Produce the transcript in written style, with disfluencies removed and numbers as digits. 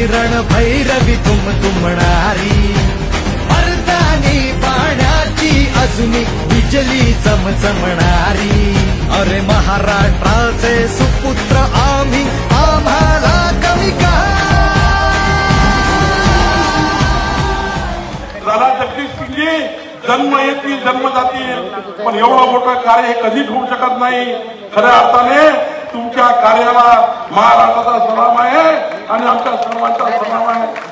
रणभैरवी तुमणारी मर्दानी पाण्याची अजूनी बिजली चमचमणारी अरे महाराष्ट्राचे सुपुत्र आम्ही आम्हाला कमी का जगदीश सिंगजी जन्म येतील जन्म जातील पण एवढं मोठं कार्य हे कधीच होऊ शकत नाही। खऱ्या अर्थाने तुमच्या कार्याला महाराष्ट्राचा सलाम आहे आणि आमच्या सर्वांचा सलाम आहे।